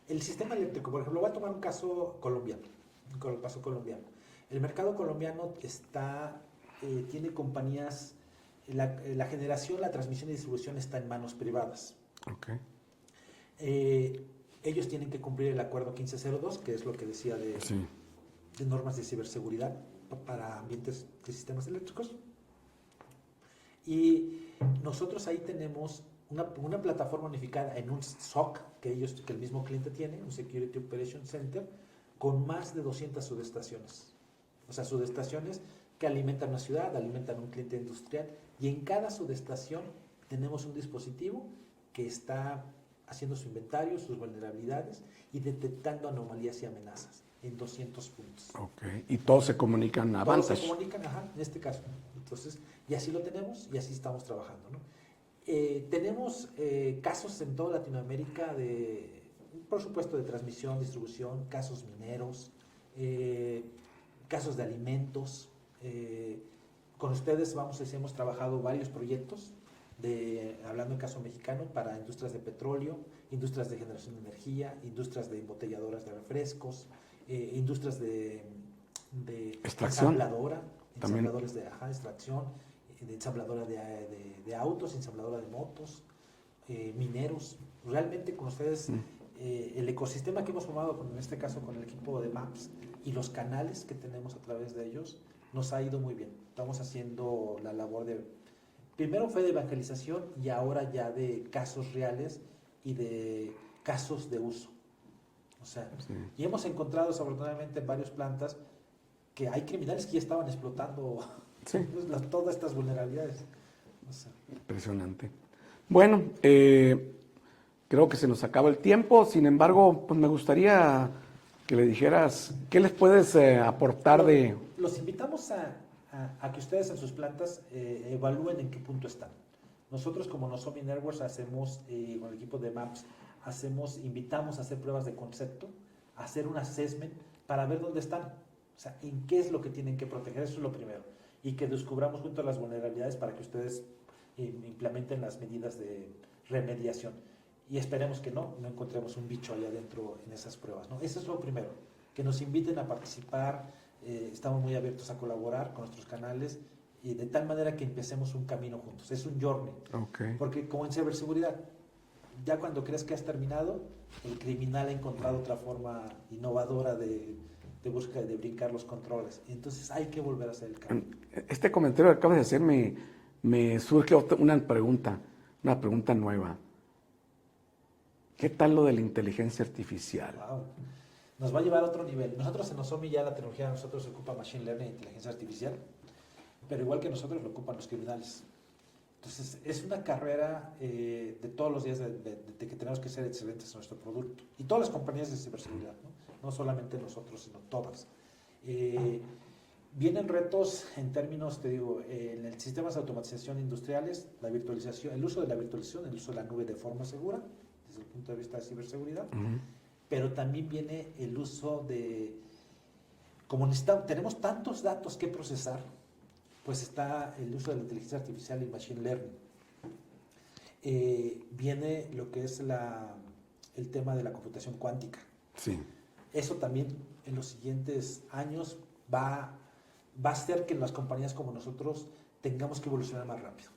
B: El sistema eléctrico, por ejemplo, voy a tomar un caso colombiano. El mercado colombiano tiene compañías, la generación, la transmisión y distribución está en manos privadas.
A: Okay.
B: Ellos tienen que cumplir el acuerdo 1502, que es lo que decía de normas de ciberseguridad para ambientes de sistemas eléctricos. Y nosotros ahí tenemos una plataforma unificada en un SOC que el mismo cliente tiene, un Security Operation Center, con más de 200 subestaciones. O sea, subestaciones que alimentan una ciudad, alimentan un cliente industrial, y en cada subestación tenemos un dispositivo que está haciendo su inventario, sus vulnerabilidades y detectando anomalías y amenazas en 200 puntos.
A: Okay. Y todos se comunican a Vantage.
B: Todos se comunican, en este caso. Entonces, y así lo tenemos y así estamos trabajando, ¿no? Tenemos casos en toda Latinoamérica por supuesto, de transmisión, distribución, casos mineros, casos de alimentos. Con ustedes hemos trabajado varios proyectos, hablando en caso mexicano, para industrias de petróleo, industrias de generación de energía, industrias de embotelladoras de refrescos, industrias de
A: extracción,
B: ensambladores de extracción, de ensambladora de autos, ensambladora de motos, mineros. Realmente con ustedes, el ecosistema que hemos formado, en este caso con el equipo de MAPS y los canales que tenemos a través de ellos, nos ha ido muy bien. Estamos haciendo la labor primero fue de evangelización y ahora ya de casos reales y de casos de uso. O sea, y hemos encontrado desafortunadamente en varias plantas que hay criminales que ya estaban explotando todas estas vulnerabilidades. O sea.
A: Impresionante. Bueno, creo que se nos acaba el tiempo, sin embargo, pues me gustaría que le dijeras qué les puedes aportar de...
B: Los invitamos a que ustedes en sus plantas evalúen en qué punto están. Nosotros como Nozomi Networks hacemos, con el equipo de MAPS, invitamos a hacer pruebas de concepto, a hacer un assessment para ver dónde están, o sea, en qué es lo que tienen que proteger, eso es lo primero, y que descubramos junto a las vulnerabilidades para que ustedes implementen las medidas de remediación. Y esperemos que no encontremos un bicho allá adentro en esas pruebas, ¿no? Eso es lo primero, que nos inviten a participar, estamos muy abiertos a colaborar con nuestros canales, y de tal manera que empecemos un camino juntos, es un journey. Porque como en ciberseguridad, ya cuando crees que has terminado, el criminal ha encontrado otra forma innovadora de búsqueda, de brincar los controles. Entonces hay que volver a hacer el cambio.
A: Este comentario que acabas de hacer me me surge una pregunta nueva. ¿Qué tal lo de la inteligencia artificial?
B: Wow. Nos va a llevar a otro nivel. Nosotros en Nozomi ya la tecnología, nosotros se ocupa Machine Learning e inteligencia artificial, pero igual que nosotros lo ocupan los criminales. Entonces, es una carrera de todos los días de que tenemos que ser excelentes en nuestro producto. Y todas las compañías de ciberseguridad, no solamente nosotros, sino todas. Vienen retos en términos, te digo, en el sistemas de automatización industriales, la virtualización, el uso de la virtualización, el uso de la nube de forma segura, desde el punto de vista de ciberseguridad, pero también viene el uso de, como tenemos tantos datos que procesar, pues está el uso de la inteligencia artificial y machine learning. Viene lo que es el tema de la computación cuántica.
A: Sí.
B: Eso también en los siguientes años va a hacer que las compañías como nosotros tengamos que evolucionar más rápido.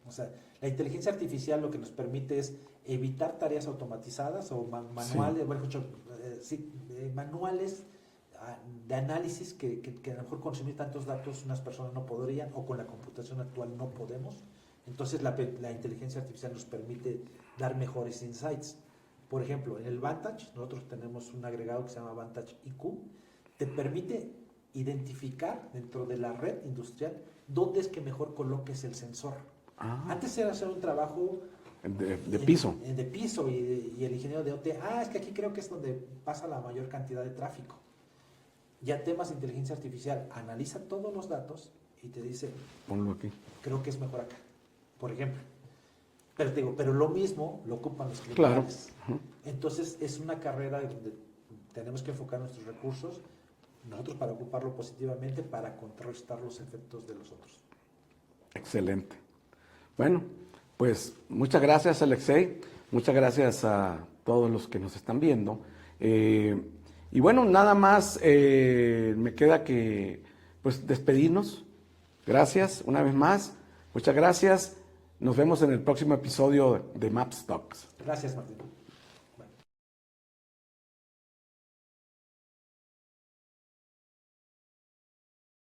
B: O sea, la inteligencia artificial lo que nos permite es evitar tareas automatizadas o manuales, manuales de análisis que a lo mejor consumir tantos datos unas personas no podrían, o con la computación actual no podemos. Entonces la inteligencia artificial nos permite dar mejores insights. Por ejemplo, en el Vantage nosotros tenemos un agregado que se llama Vantage IQ, te permite identificar dentro de la red industrial dónde es que mejor coloques el sensor. Antes era hacer un trabajo
A: de piso.
B: De piso y el ingeniero de OT, es que aquí creo que es donde pasa la mayor cantidad de tráfico. Ya temas de inteligencia artificial, analiza todos los datos y te dice,
A: ponlo aquí.
B: Creo que es mejor acá, por ejemplo. Pero te digo, pero lo mismo lo ocupan los criminales.
A: Claro.
B: Entonces es una carrera donde tenemos que enfocar nuestros recursos, nosotros para ocuparlo positivamente, para contrarrestar los efectos de los otros.
A: Excelente. Bueno, pues muchas gracias, Alexei. Muchas gracias a todos los que nos están viendo. Y bueno, nada más me queda que pues despedirnos. Gracias una vez más. Muchas gracias. Nos vemos en el próximo episodio de Maps Talks.
B: Gracias, Martín.